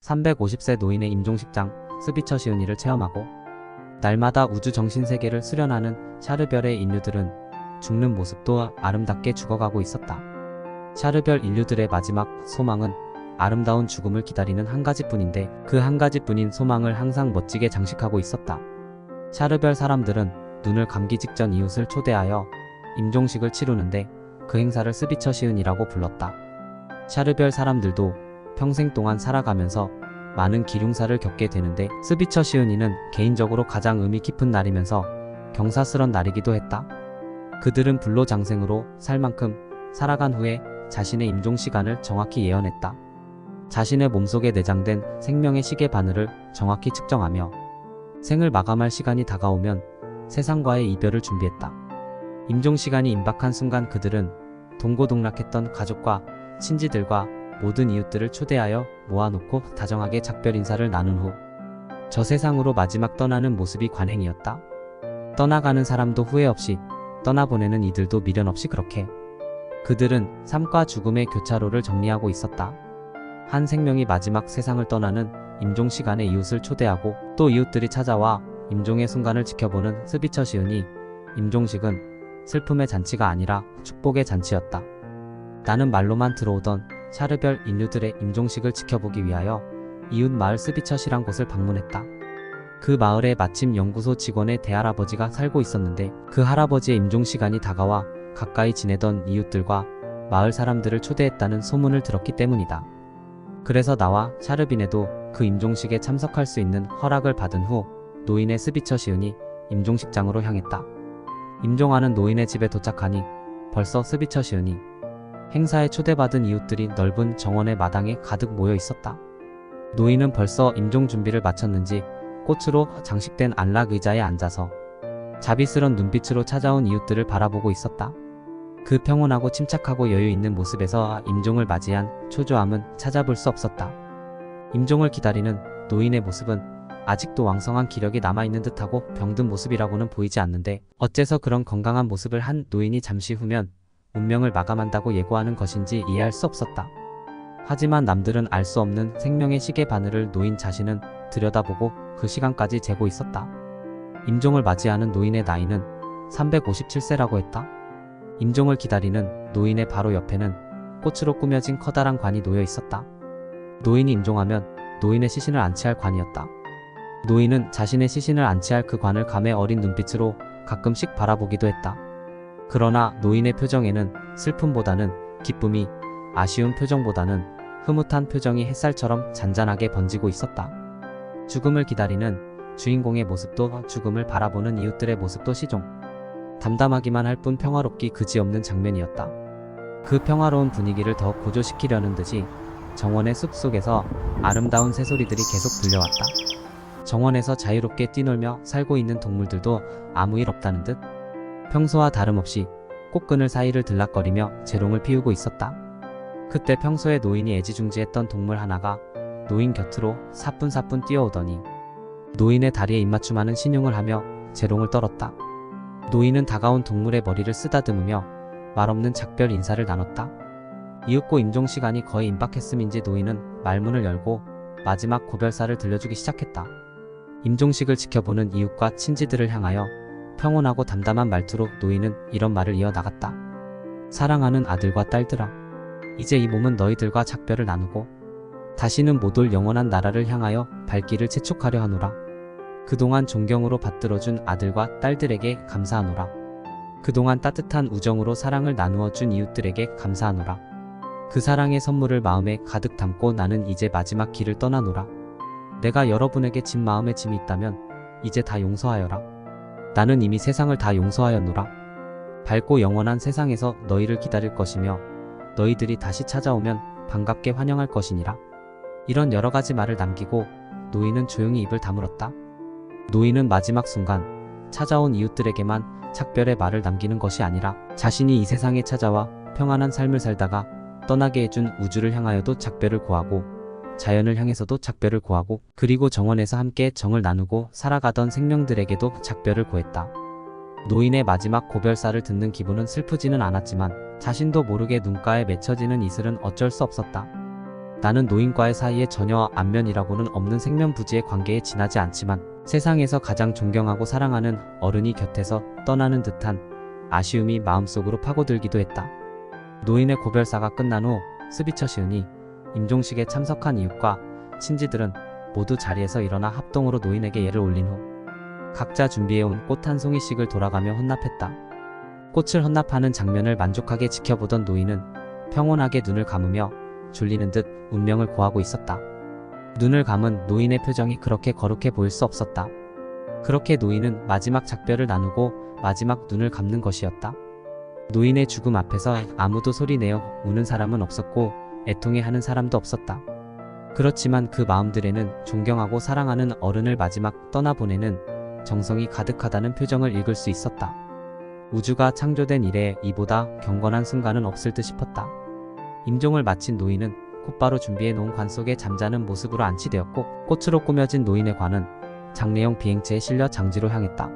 350세 노인의 임종식장 스비처 시은이를 체험하고 날마다 우주 정신세계를 수련하는 샤르별의 인류들은 죽는 모습도 아름답게 죽어가고 있었다. 샤르별 인류들의 마지막 소망은 아름다운 죽음을 기다리는 한 가지뿐인데 그 한 가지뿐인 소망을 항상 멋지게 장식하고 있었다. 샤르별 사람들은 눈을 감기 직전 이웃을 초대하여 임종식을 치르는데 그 행사를 스비처 시은이라고 불렀다. 샤르별 사람들도 평생 동안 살아가면서 많은 기륭사를 겪게 되는데 스비처 시은이는 개인적으로 가장 의미 깊은 날이면서 경사스런 날이기도 했다. 그들은 불로장생으로 살 만큼 살아간 후에 자신의 임종시간을 정확히 예언했다. 자신의 몸속에 내장된 생명의 시계 바늘을 정확히 측정하며 생을 마감할 시간이 다가오면 세상과의 이별을 준비했다. 임종시간이 임박한 순간 그들은 동고동락했던 가족과 친지들과 모든 이웃들을 초대하여 모아놓고 다정하게 작별 인사를 나눈 후 저 세상으로 마지막 떠나는 모습이 관행이었다. 떠나가는 사람도 후회 없이 떠나보내는 이들도 미련 없이 그렇게 그들은 삶과 죽음의 교차로를 정리하고 있었다. 한 생명이 마지막 세상을 떠나는 임종시간에 이웃을 초대하고 또 이웃들이 찾아와 임종의 순간을 지켜보는 스비처 시은이 임종식은 슬픔의 잔치가 아니라 축복의 잔치였다. 나는 말로만 들어오던 샤르별 인류들의 임종식을 지켜보기 위하여 이웃 마을 스비처시란 곳을 방문했다. 그 마을에 마침 연구소 직원의 대할아버지가 살고 있었는데 그 할아버지의 임종시간이 다가와 가까이 지내던 이웃들과 마을 사람들을 초대했다는 소문을 들었기 때문이다. 그래서 나와 샤르빈에도 그 임종식에 참석할 수 있는 허락을 받은 후 노인의 스비처 시은이 임종식장으로 향했다. 임종하는 노인의 집에 도착하니 벌써 스비처 시은이 행사에 초대받은 이웃들이 넓은 정원의 마당에 가득 모여 있었다. 노인은 벌써 임종 준비를 마쳤는지 꽃으로 장식된 안락 의자에 앉아서 자비스런 눈빛으로 찾아온 이웃들을 바라보고 있었다. 그 평온하고 침착하고 여유 있는 모습에서 임종을 맞이한 초조함은 찾아볼 수 없었다. 임종을 기다리는 노인의 모습은 아직도 왕성한 기력이 남아있는 듯하고 병든 모습이라고는 보이지 않는데 어째서 그런 건강한 모습을 한 노인이 잠시 후면 운명을 마감한다고 예고하는 것인지 이해할 수 없었다. 하지만 남들은 알 수 없는 생명의 시계 바늘을 노인 자신은 들여다보고 그 시간까지 재고 있었다. 임종을 맞이하는 노인의 나이는 357세라고 했다. 임종을 기다리는 노인의 바로 옆에는 꽃으로 꾸며진 커다란 관이 놓여 있었다. 노인이 임종하면 노인의 시신을 안치할 관이었다. 노인은 자신의 시신을 안치할 그 관을 감에 어린 눈빛으로 가끔씩 바라보기도 했다. 그러나 노인의 표정에는 슬픔보다는 기쁨이, 아쉬운 표정보다는 흐뭇한 표정이 햇살처럼 잔잔하게 번지고 있었다. 죽음을 기다리는 주인공의 모습도 죽음을 바라보는 이웃들의 모습도 시종 담담하기만 할 뿐 평화롭기 그지없는 장면이었다. 그 평화로운 분위기를 더 고조시키려는 듯이 정원의 숲속에서 아름다운 새소리들이 계속 들려왔다. 정원에서 자유롭게 뛰놀며 살고 있는 동물들도 아무 일 없다는 듯 평소와 다름없이 꽃그늘 사이를 들락거리며 재롱을 피우고 있었다. 그때 평소에 노인이 애지중지했던 동물 하나가 노인 곁으로 사뿐사뿐 뛰어오더니 노인의 다리에 입맞춤하는 신용을 하며 재롱을 떨었다. 노인은 다가온 동물의 머리를 쓰다듬으며 말없는 작별 인사를 나눴다. 이윽고 임종시간이 거의 임박했음인지 노인은 말문을 열고 마지막 고별사를 들려주기 시작했다. 임종식을 지켜보는 이웃과 친지들을 향하여 평온하고 담담한 말투로 노인은 이런 말을 이어나갔다. 사랑하는 아들과 딸들아, 이제 이 몸은 너희들과 작별을 나누고 다시는 못 올 영원한 나라를 향하여 발길을 재촉하려 하노라. 그동안 존경으로 받들어준 아들과 딸들에게 감사하노라. 그동안 따뜻한 우정으로 사랑을 나누어 준 이웃들에게 감사하노라. 그 사랑의 선물을 마음에 가득 담고 나는 이제 마지막 길을 떠나노라. 내가 여러분에게 진 마음에 짐이 있다면 이제 다 용서하여라. 나는 이미 세상을 다 용서하였노라. 밝고 영원한 세상에서 너희를 기다릴 것이며 너희들이 다시 찾아오면 반갑게 환영할 것이니라. 이런 여러가지 말을 남기고 노인은 조용히 입을 다물었다. 노인은 마지막 순간 찾아온 이웃들에게만 작별의 말을 남기는 것이 아니라 자신이 이 세상에 찾아와 평안한 삶을 살다가 떠나게 해준 우주를 향하여도 작별을 고하고 자연을 향해서도 작별을 고하고 그리고 정원에서 함께 정을 나누고 살아가던 생명들에게도 작별을 고했다. 노인의 마지막 고별사를 듣는 기분은 슬프지는 않았지만 자신도 모르게 눈가에 맺혀지는 이슬은 어쩔 수 없었다. 나는 노인과의 사이에 전혀 안면이라고는 없는 생면부지의 관계에 지나지 않지만 세상에서 가장 존경하고 사랑하는 어른이 곁에서 떠나는 듯한 아쉬움이 마음속으로 파고들기도 했다. 노인의 고별사가 끝난 후 스비처 시은이 임종식에 참석한 이웃과 친지들은 모두 자리에서 일어나 합동으로 노인에게 예를 올린 후 각자 준비해온 꽃 한 송이씩을 돌아가며 헌납했다. 꽃을 헌납하는 장면을 만족하게 지켜보던 노인은 평온하게 눈을 감으며 졸리는 듯 운명을 고하고 있었다. 눈을 감은 노인의 표정이 그렇게 거룩해 보일 수 없었다. 그렇게 노인은 마지막 작별을 나누고 마지막 눈을 감는 것이었다. 노인의 죽음 앞에서 아무도 소리내어 우는 사람은 없었고 애통해하는 사람도 없었다. 그렇지만 그 마음들에는 존경하고 사랑하는 어른을 마지막 떠나보내는 정성이 가득하다는 표정을 읽을 수 있었다. 우주가 창조된 이래 이보다 경건한 순간은 없을 듯 싶었다. 임종을 마친 노인은 곧바로 준비해 놓은 관 속에 잠자는 모습으로 안치되었고 꽃으로 꾸며진 노인의 관은 장례용 비행체에 실려 장지로 향했다.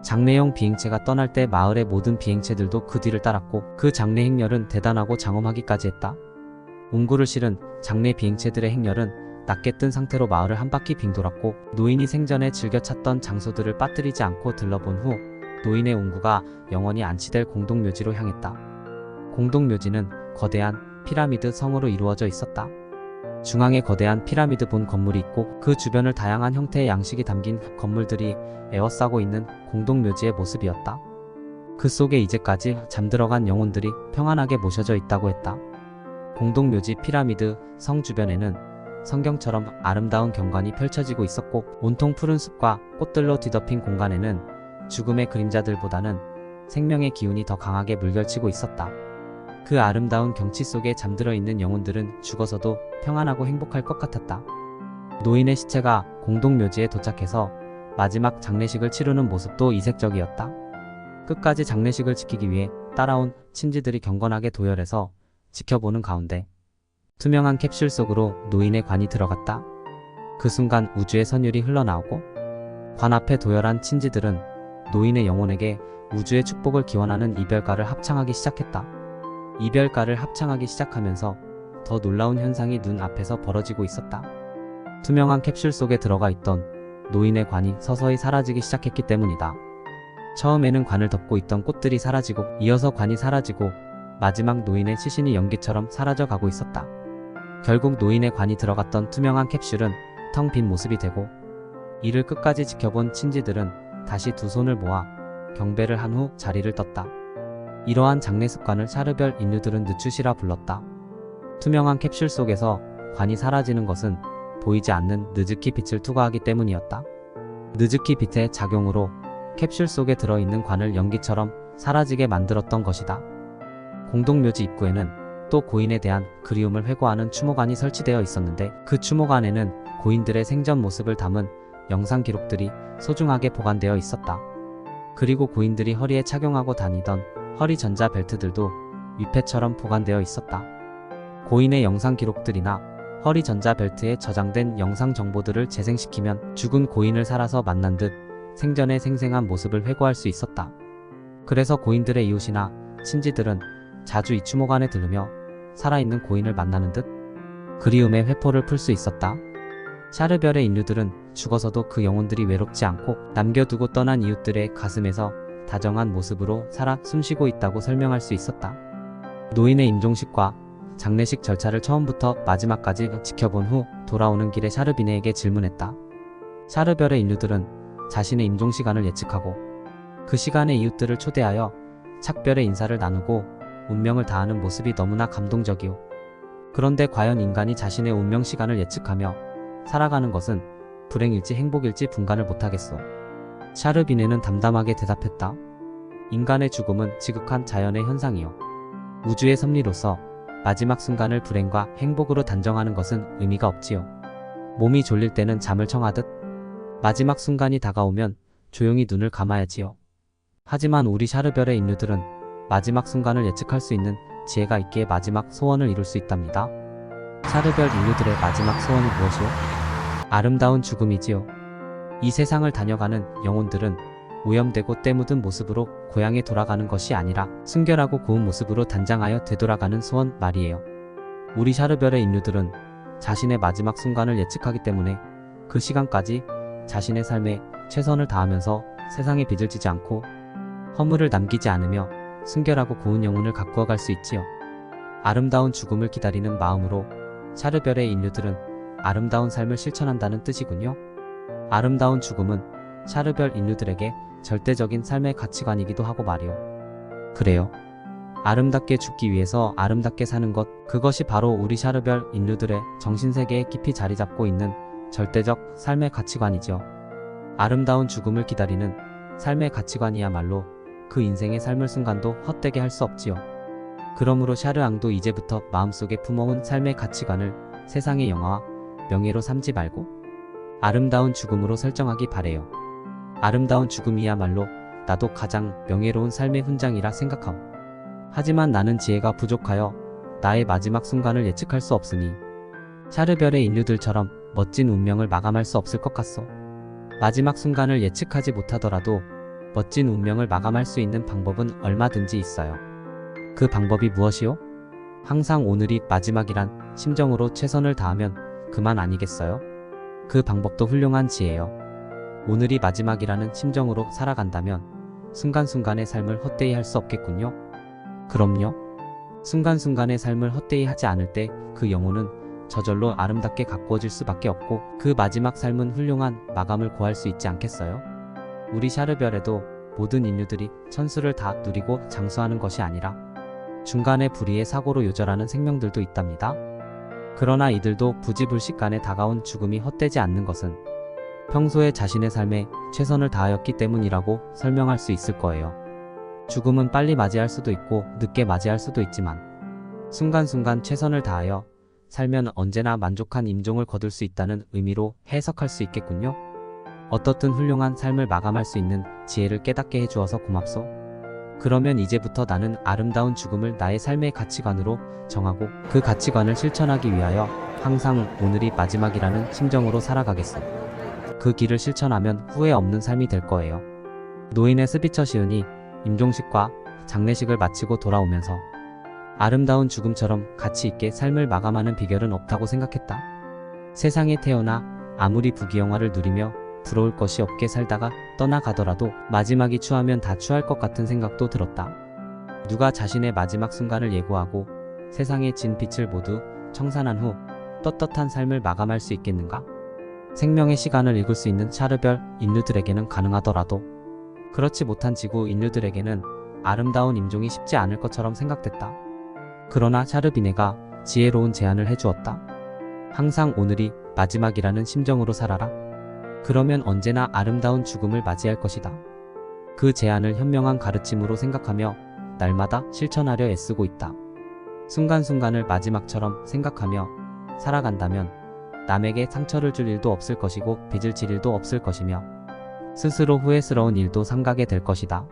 장례용 비행체가 떠날 때 마을의 모든 비행체들도 그 뒤를 따랐고 그 장례 행렬은 대단하고 장엄하기까지 했다. 운구를 실은 장례 비행체들의 행렬은 낮게 뜬 상태로 마을을 한 바퀴 빙 돌았고 노인이 생전에 즐겨 찾던 장소들을 빠뜨리지 않고 들러본 후 노인의 운구가 영원히 안치될 공동묘지로 향했다. 공동묘지는 거대한 피라미드 성으로 이루어져 있었다. 중앙에 거대한 피라미드 본 건물이 있고 그 주변을 다양한 형태의 양식이 담긴 건물들이 에워싸고 있는 공동묘지의 모습이었다. 그 속에 이제까지 잠들어간 영혼들이 평안하게 모셔져 있다고 했다. 공동묘지 피라미드 성 주변에는 성경처럼 아름다운 경관이 펼쳐지고 있었고 온통 푸른 숲과 꽃들로 뒤덮인 공간에는 죽음의 그림자들보다는 생명의 기운이 더 강하게 물결치고 있었다. 그 아름다운 경치 속에 잠들어 있는 영혼들은 죽어서도 평안하고 행복할 것 같았다. 노인의 시체가 공동묘지에 도착해서 마지막 장례식을 치르는 모습도 이색적이었다. 끝까지 장례식을 지키기 위해 따라온 친지들이 경건하게 도열해서 지켜보는 가운데 투명한 캡슐 속으로 노인의 관이 들어갔다. 그 순간 우주의 선율이 흘러나오고 관 앞에 도열한 친지들은 노인의 영혼에게 우주의 축복을 기원하는 이별가를 합창하기 시작했다. 이별가를 합창하기 시작하면서 더 놀라운 현상이 눈앞에서 벌어지고 있었다. 투명한 캡슐 속에 들어가 있던 노인의 관이 서서히 사라지기 시작했기 때문이다. 처음에는 관을 덮고 있던 꽃들이 사라지고 이어서 관이 사라지고 마지막 노인의 시신이 연기처럼 사라져가고 있었다. 결국 노인의 관이 들어갔던 투명한 캡슐은 텅 빈 모습이 되고 이를 끝까지 지켜본 친지들은 다시 두 손을 모아 경배를 한 후 자리를 떴다. 이러한 장례 습관을 샤르별 인류들은 느추시라 불렀다. 투명한 캡슐 속에서 관이 사라지는 것은 보이지 않는 느즈키 빛을 투과하기 때문이었다. 느즈키 빛의 작용으로 캡슐 속에 들어있는 관을 연기처럼 사라지게 만들었던 것이다. 공동묘지 입구에는 또 고인에 대한 그리움을 회고하는 추모관이 설치되어 있었는데 그 추모관에는 고인들의 생전 모습을 담은 영상 기록들이 소중하게 보관되어 있었다. 그리고 고인들이 허리에 착용하고 다니던 허리 전자 벨트들도 위패처럼 보관되어 있었다. 고인의 영상 기록들이나 허리 전자 벨트에 저장된 영상 정보들을 재생시키면 죽은 고인을 살아서 만난 듯 생전의 생생한 모습을 회고할 수 있었다. 그래서 고인들의 이웃이나 친지들은 자주 이 추모관에 들르며 살아있는 고인을 만나는 듯 그리움의 회포를 풀 수 있었다. 샤르별의 인류들은 죽어서도 그 영혼들이 외롭지 않고 남겨두고 떠난 이웃들의 가슴에서 다정한 모습으로 살아 숨쉬고 있다고 설명할 수 있었다. 노인의 임종식과 장례식 절차를 처음부터 마지막까지 지켜본 후 돌아오는 길에 샤르비네에게 질문했다. 샤르별의 인류들은 자신의 임종시간을 예측하고 그 시간에 이웃들을 초대하여 착별의 인사를 나누고 운명을 다하는 모습이 너무나 감동적이오. 그런데 과연 인간이 자신의 운명시간을 예측하며 살아가는 것은 불행일지 행복일지 분간을 못하겠소. 샤르비네는 담담하게 대답했다. 인간의 죽음은 지극한 자연의 현상이요. 우주의 섭리로서 마지막 순간을 불행과 행복으로 단정하는 것은 의미가 없지요. 몸이 졸릴 때는 잠을 청하듯 마지막 순간이 다가오면 조용히 눈을 감아야지요. 하지만 우리 샤르별의 인류들은 마지막 순간을 예측할 수 있는 지혜가 있기에 마지막 소원을 이룰 수 있답니다. 샤르별 인류들의 마지막 소원이 무엇이요? 아름다운 죽음이지요. 이 세상을 다녀가는 영혼들은 오염되고 때 묻은 모습으로 고향에 돌아가는 것이 아니라 순결하고 고운 모습으로 단장하여 되돌아가는 소원 말이에요. 우리 샤르별의 인류들은 자신의 마지막 순간을 예측하기 때문에 그 시간까지 자신의 삶에 최선을 다하면서 세상에 빚을 지지 않고 허물을 남기지 않으며 순결하고 고운 영혼을 가꾸어 갈 수 있지요. 아름다운 죽음을 기다리는 마음으로 샤르별의 인류들은 아름다운 삶을 실천한다는 뜻이군요. 아름다운 죽음은 샤르별 인류들에게 절대적인 삶의 가치관이기도 하고 말이요. 그래요. 아름답게 죽기 위해서 아름답게 사는 것, 그것이 바로 우리 샤르별 인류들의 정신세계에 깊이 자리 잡고 있는 절대적 삶의 가치관이죠. 아름다운 죽음을 기다리는 삶의 가치관이야말로 그 인생의 삶을 순간도 헛되게 할 수 없지요. 그러므로 샤르앙도 이제부터 마음속에 품어온 삶의 가치관을 세상의 영화와 명예로 삼지 말고 아름다운 죽음으로 설정하기 바래요. 아름다운 죽음이야말로 나도 가장 명예로운 삶의 훈장이라 생각하오. 하지만 나는 지혜가 부족하여 나의 마지막 순간을 예측할 수 없으니 샤르별의 인류들처럼 멋진 운명을 마감할 수 없을 것 같소. 마지막 순간을 예측하지 못하더라도 멋진 운명을 마감할 수 있는 방법은 얼마든지 있어요. 그 방법이 무엇이요? 항상 오늘이 마지막이란 심정으로 최선을 다하면 그만 아니겠어요? 그 방법도 훌륭한 지혜요. 오늘이 마지막이라는 심정으로 살아간다면 순간순간의 삶을 헛되이 할 수 없겠군요. 그럼요. 순간순간의 삶을 헛되이 하지 않을 때 그 영혼은 저절로 아름답게 가꾸어질 수밖에 없고 그 마지막 삶은 훌륭한 마감을 고할 수 있지 않겠어요? 우리 샤르별에도 모든 인류들이 천수를 다 누리고 장수하는 것이 아니라 중간에 불의의 사고로 요절하는 생명들도 있답니다. 그러나 이들도 부지불식간에 다가온 죽음이 헛되지 않는 것은 평소에 자신의 삶에 최선을 다하였기 때문이라고 설명할 수 있을 거예요. 죽음은 빨리 맞이할 수도 있고 늦게 맞이할 수도 있지만 순간순간 최선을 다하여 살면 언제나 만족한 임종을 거둘 수 있다는 의미로 해석할 수 있겠군요. 어떻든 훌륭한 삶을 마감할 수 있는 지혜를 깨닫게 해주어서 고맙소. 그러면 이제부터 나는 아름다운 죽음을 나의 삶의 가치관으로 정하고 그 가치관을 실천하기 위하여 항상 오늘이 마지막이라는 심정으로 살아가겠소. 그 길을 실천하면 후회 없는 삶이 될 거예요. 노인의 스비처 시은이 임종식과 장례식을 마치고 돌아오면서 아름다운 죽음처럼 가치 있게 삶을 마감하는 비결은 없다고 생각했다. 세상에 태어나 아무리 부귀영화를 누리며 부러울 것이 없게 살다가 떠나가더라도 마지막이 추하면 다 추할 것 같은 생각도 들었다. 누가 자신의 마지막 순간을 예고하고 세상에 진 빛을 모두 청산한 후 떳떳한 삶을 마감할 수 있겠는가? 생명의 시간을 읽을 수 있는 샤르별 인류들에게는 가능하더라도 그렇지 못한 지구 인류들에게는 아름다운 임종이 쉽지 않을 것처럼 생각됐다. 그러나 샤르비네가 지혜로운 제안을 해주었다. 항상 오늘이 마지막이라는 심정으로 살아라. 그러면 언제나 아름다운 죽음을 맞이할 것이다. 그 제안을 현명한 가르침으로 생각하며 날마다 실천하려 애쓰고 있다. 순간순간을 마지막처럼 생각하며 살아간다면 남에게 상처를 줄 일도 없을 것이고 빚을 질 일도 없을 것이며 스스로 후회스러운 일도 삼가게 될 것이다.